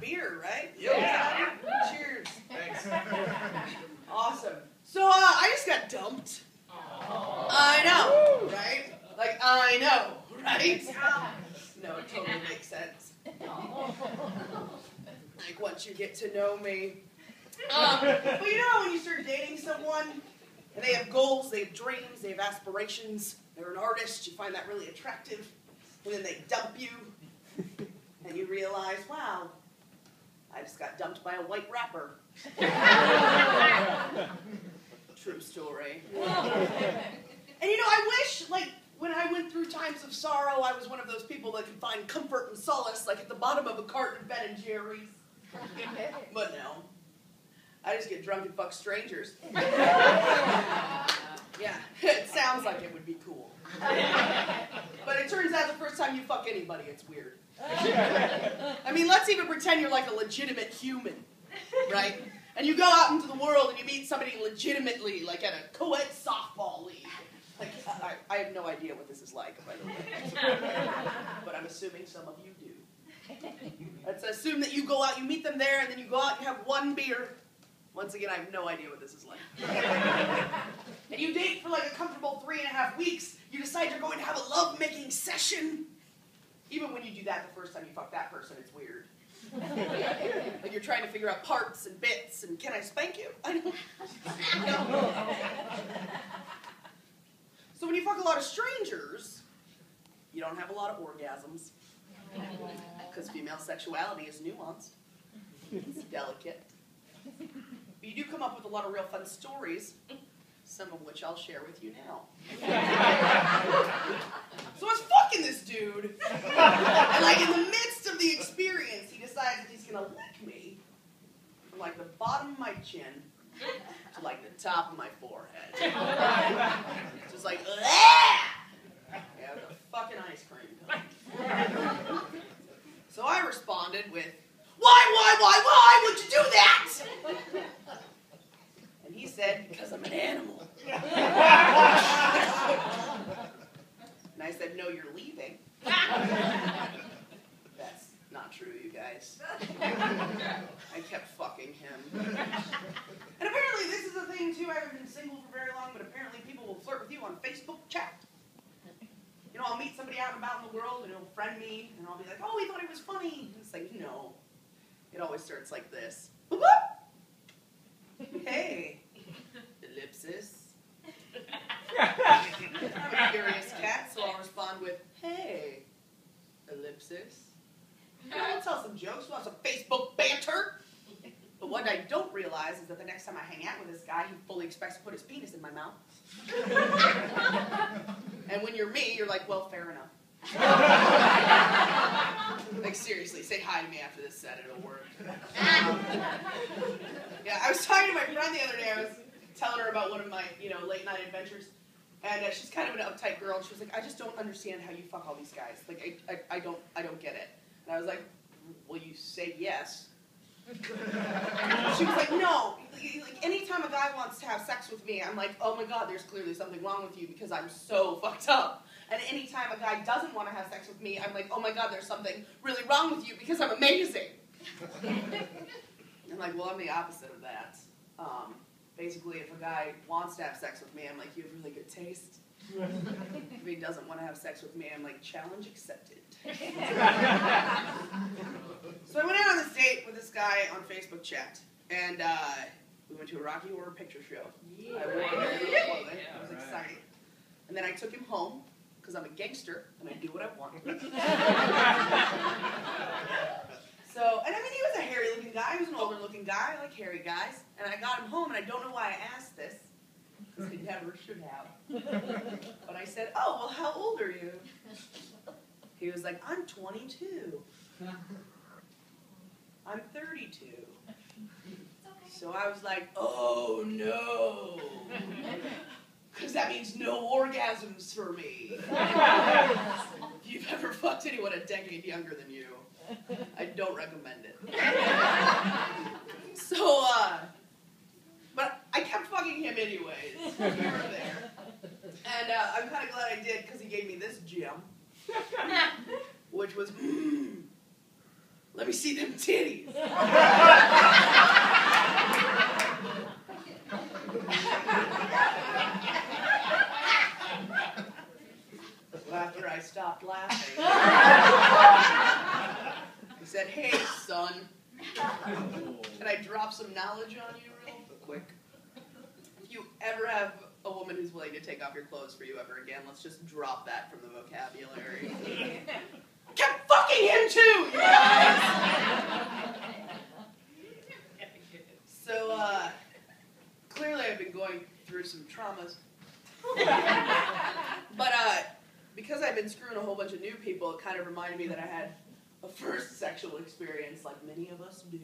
beer, right? Yeah. Cheers. Thanks. Awesome. So I just got dumped. I know, right? Like, I know, right? No, it totally makes sense. Like, once you get to know me. But you know when you start dating someone, and they have goals, they have dreams, they have aspirations, they're an artist, you find that really attractive, and then they dump you, and you realize, wow, I just got dumped by a white rapper. True story. And you know, I wish, like, when I went through times of sorrow, I was one of those people that could find comfort and solace, like at the bottom of a carton of Ben and Jerry's. But no. I just get drunk and fuck strangers. Yeah, it sounds like it would be cool. But it turns out the first time you fuck anybody, it's weird. I mean, let's even pretend you're like a legitimate human, right? And you go out into the world and you meet somebody legitimately, like at a co-ed softball league. Like, I have no idea what this is like, by the way. But I'm assuming some of you do. Let's assume that you go out, you meet them there, and then you go out and you have one beer. Once again, I have no idea what this is like. And you date for like a comfortable 3.5 weeks. You decide you're going to have a love-making session. Even when you do that the first time you fuck that person, it's weird. Like you're trying to figure out parts and bits and can I spank you? I don't know. So when you fuck a lot of strangers, you don't have a lot of orgasms. Because female sexuality is nuanced. It's delicate. But you do come up with a lot of real fun stories, some of which I'll share with you now. So I was fucking this dude, and like in the midst of the experience, he decides that he's gonna lick me from like the bottom of my chin to like the top of my forehead. Just like, yeah, the fucking ice cream. So I responded with, why would you do that? And he said, because I'm an animal. And I said, no, you're leaving. That's not true, you guys. I kept fucking him. And apparently this is a thing too. I haven't been single for very long, but apparently people will flirt with you on Facebook chat. You know, I'll meet somebody out and about in the world and he'll friend me and I'll be like, oh, he thought he was funny. And it's like, no. It always starts like this. Boop, boop. Hey. Ellipsis. I'm a curious cat, so I'll respond with, hey. Ellipsis. And I'll tell some jokes, we'll have some Facebook banter. But what I don't realize is that the next time I hang out with this guy, he fully expects to put his penis in my mouth. And when you're me, you're like, well, fair enough. Like, seriously, say hi to me after this set, it'll work. Yeah, I was talking to my friend the other day, I was telling her about one of my, late night adventures, and she's kind of an uptight girl, and she was like, I just don't understand how you fuck all these guys. Like, I don't get it. And I was like, well, you say yes. She was like, no, like anytime a guy wants to have sex with me, I'm like, oh my god, there's clearly something wrong with you because I'm so fucked up. And anytime a guy doesn't want to have sex with me, I'm like, oh my god, there's something really wrong with you because I'm amazing. I'm like, well, I'm the opposite of that. Basically, if a guy wants to have sex with me, I'm like, you have really good taste. If he doesn't want to have sex with me, I'm like, challenge accepted. So I went out on this date with this guy on Facebook chat, and we went to a Rocky Horror Picture Show. Yeah. I wore my clothing. It was exciting. And then I took him home, because I'm a gangster, and I do what I want. So, and I mean, he was a hairy-looking guy. He was an older-looking guy. I like hairy guys. And I got him home, and I don't know why I asked this, because I never should have. But I said, oh, well, how old are you? He was like, I'm 22. I'm 32. So I was like, oh, no. Because that means no orgasms for me. If you've ever fucked anyone a decade younger than you, I don't recommend it. So, but I kept fucking him anyways. We were there. And I'm kind of glad I did because he gave me this gem. Which was, let Let me see them titties. So after I stopped laughing, he said, hey, son, can I drop some knowledge on you real quick? If you ever have a woman who's willing to take off your clothes for you ever again, let's just drop that from the vocabulary. Kept fucking him too, you guys! So, clearly I've been going through some traumas. But, because I've been screwing a whole bunch of new people, it kind of reminded me that I had a first sexual experience like many of us do.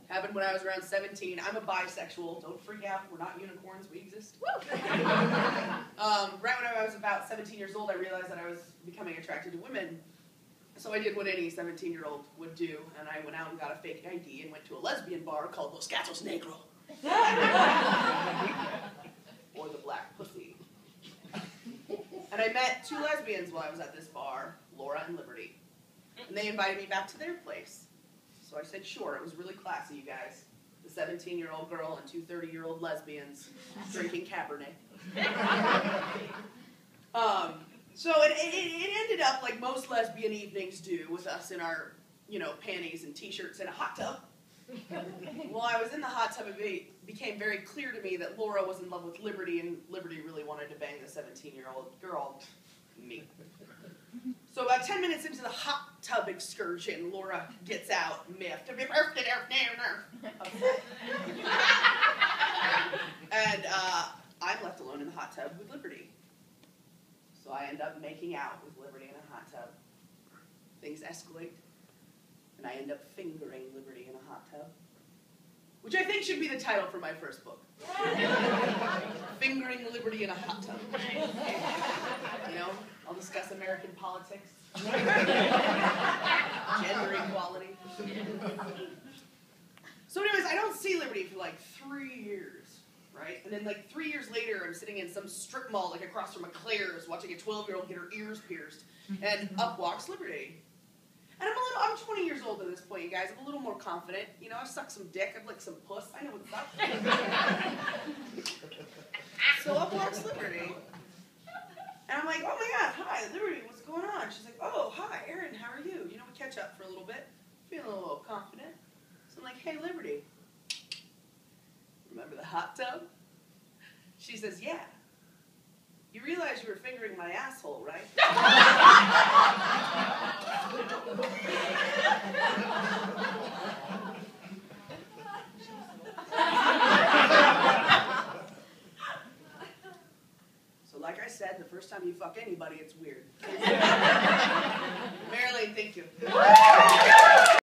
Happened when I was around 17. I'm a bisexual. Don't freak out. We're not unicorns. We exist. Right when I was about 17 years old, I realized that I was becoming attracted to women. So I did what any 17-year-old would do, and I went out and got a fake ID and went to a lesbian bar called Los Gatos Negro. Or the Black Pussy. And I met two lesbians while I was at this bar, Laura and Liberty. And they invited me back to their place. So I said, sure. It was really classy, you guys. The 17-year-old girl and two 30-year-old lesbians drinking Cabernet. So it ended up like most lesbian evenings do, with us in our, panties and t-shirts in a hot tub. While I was in the hot tub, it became very clear to me that Laura was in love with Liberty, and Liberty really wanted to bang the 17-year-old girl, me. So about 10 minutes into the hot tub excursion, Laura gets out, miffed. And I'm left alone in the hot tub with Liberty. So I end up making out with Liberty in a hot tub. Things escalate, and I end up fingering Liberty in a hot tub. Which I think should be the title for my first book. Fingering Liberty in a hot tub. I'll discuss American politics. Gender equality. So anyways, I don't see Liberty for like 3 years, right? And then like 3 years later, I'm sitting in some strip mall like across from a Claire's watching a 12-year-old get her ears pierced. And up walks Liberty. And I'm 20 years old at this point, you guys. I'm a little more confident. I've sucked some dick. I've licked some puss. I know what's up. So up walks Liberty. And I'm like, oh my God, hi, Liberty, what's going on? She's like, oh, hi, Erin, how are you? We catch up for a little bit. Feeling a little confident. So I'm like, hey, Liberty, remember the hot tub? She says, yeah. You realize you were fingering my asshole, right? So like I said, the first time you fuck anybody, it's weird. Marilyn, thank you.